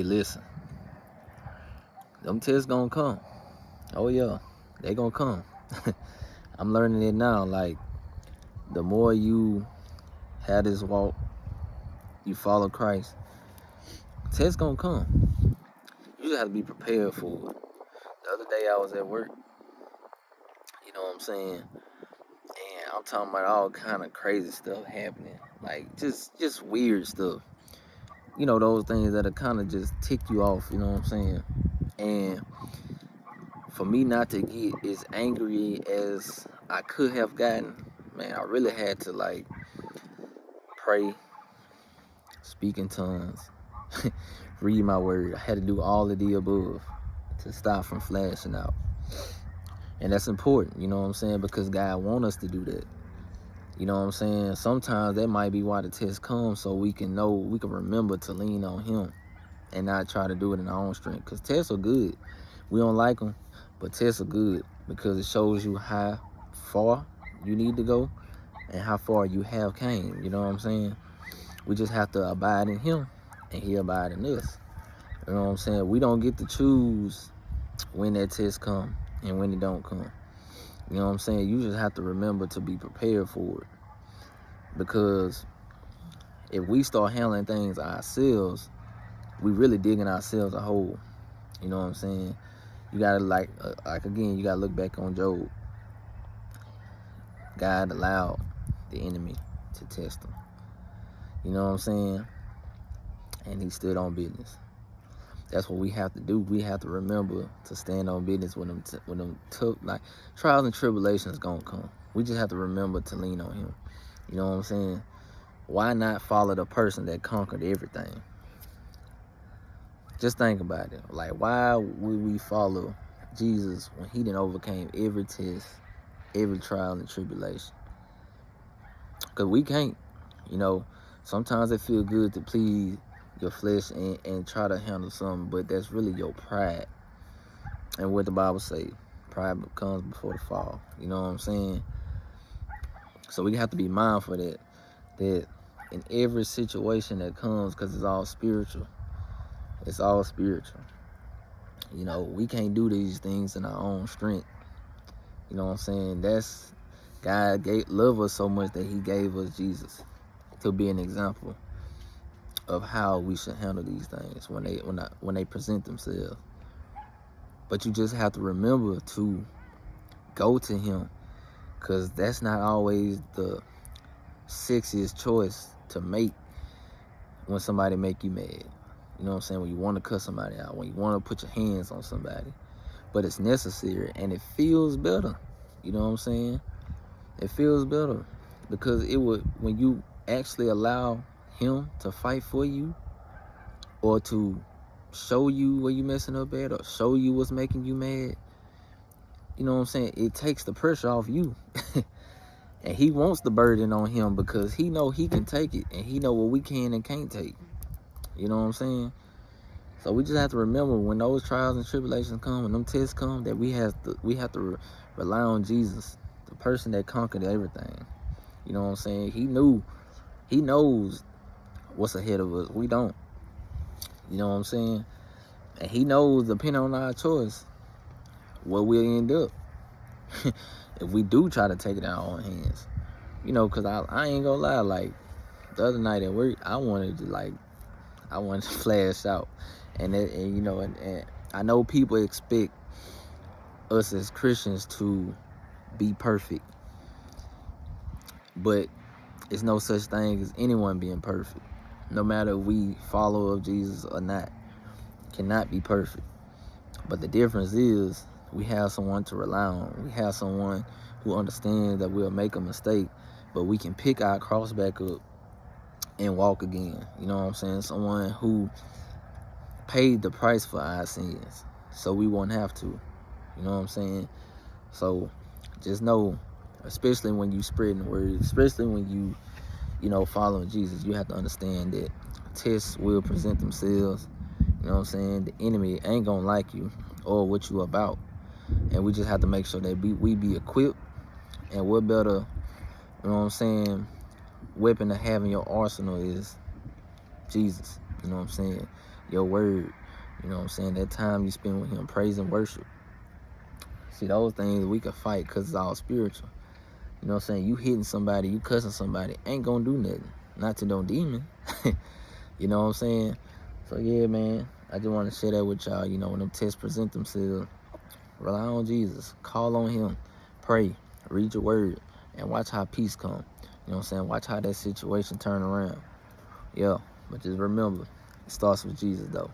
Hey, listen, them tests gonna come. Oh yeah, they gonna come. I'm learning it now. Like the more you have this walk, you follow Christ, tests gonna come. You just have to be prepared for it. The other day I was at work, you know what I'm saying, and I'm talking about all kind of crazy stuff happening, like just weird stuff. You know those things that'll kind of just tick you off. You know what I'm saying, and for me not to get as angry as I could have gotten, man, I really had to like pray, speak in tongues, read my word. I had to do all of the above to stop from flashing out. And that's important, you know what I'm saying? Because God wants us to do that. You know what I'm saying? Sometimes that might be why the test comes, so we can know, we can remember to lean on Him and not try to do it in our own strength. Because tests are good. We don't like them, but tests are good because it shows you how far you need to go and how far you have came. You know what I'm saying? We just have to abide in Him and He abide in us. You know what I'm saying? We don't get to choose when that test come and when it don't come. You know what I'm saying? You just have to remember to be prepared for it. Because if we start handling things ourselves, we really digging ourselves a hole. You know what I'm saying? You gotta like again, you gotta look back on Job. God allowed the enemy to test him. You know what I'm saying? And he stood on business. That's what we have to do. We have to remember to stand on business when them tough like trials and tribulations gonna come. We just have to remember to lean on Him. You know what I'm saying? Why not follow the person that conquered everything? Just think about it. Like, why would we follow Jesus when He didn't overcame every test, every trial and tribulation? Because we can't. You know, sometimes it feels good to please your flesh and try to handle something, but that's really your pride. And what the Bible say, pride comes before the fall. You know what I'm saying? So we have to be mindful that in every situation that comes, because it's all spiritual. It's all spiritual. You know, we can't do these things in our own strength. You know what I'm saying? That's God love us so much that He gave us Jesus to be an example of how we should handle these things when they present themselves. But you just have to remember to go to Him, because that's not always the sexiest choice to make when somebody make you mad. You know what I'm saying? When you want to cut somebody out, when you want to put your hands on somebody. But it's necessary and it feels better. You know what I'm saying? It feels better because when you actually allow Him to fight for you, or to show you where you messing up at, or show you what's making you mad, you know what I'm saying? It takes the pressure off you. And He wants the burden on Him because He know He can take it, and He know what we can and can't take. You know what I'm saying? So we just have to remember when those trials and tribulations come, when them tests come, that we have to rely on Jesus, the person that conquered everything. You know what I'm saying? He knows what's ahead of us. We don't. You know what I'm saying? And He knows, depending on our choice, where we'll end up if we do try to take it in our own hands. You know, because I ain't gonna lie, like the other night at work, I wanted to flash out. And you know, and I know people expect us as Christians to be perfect, but it's no such thing as anyone being perfect. No matter if we follow of Jesus or not, cannot be perfect. But the difference is we have someone to rely on. We have someone who understands that we'll make a mistake, but we can pick our cross back up and walk again. You know what I'm saying? Someone who paid the price for our sins, so we won't have to. You know what I'm saying? So just know, especially when you spreading the word, especially when you know, following Jesus, you have to understand that tests will present themselves. You know what I'm saying? The enemy ain't gonna like you or what you about. And we just have to make sure that we be equipped, and what better, you know what I'm saying, weapon to have in your arsenal is Jesus. You know what I'm saying? your word. You know what I'm saying? That time you spend with him, praise and worship. See, those things we can fight because it's all spiritual. You know what I'm saying? You hitting somebody, you cussing somebody, ain't gonna do nothing. Not to no demon. You know what I'm saying? So yeah, man, I just want to share that with y'all. You know, when them tests present themselves, rely on Jesus. Call on him. Pray. Read your word. And watch how peace come. You know what I'm saying? Watch how that situation turn around. Yeah. But just remember, it starts with Jesus, though.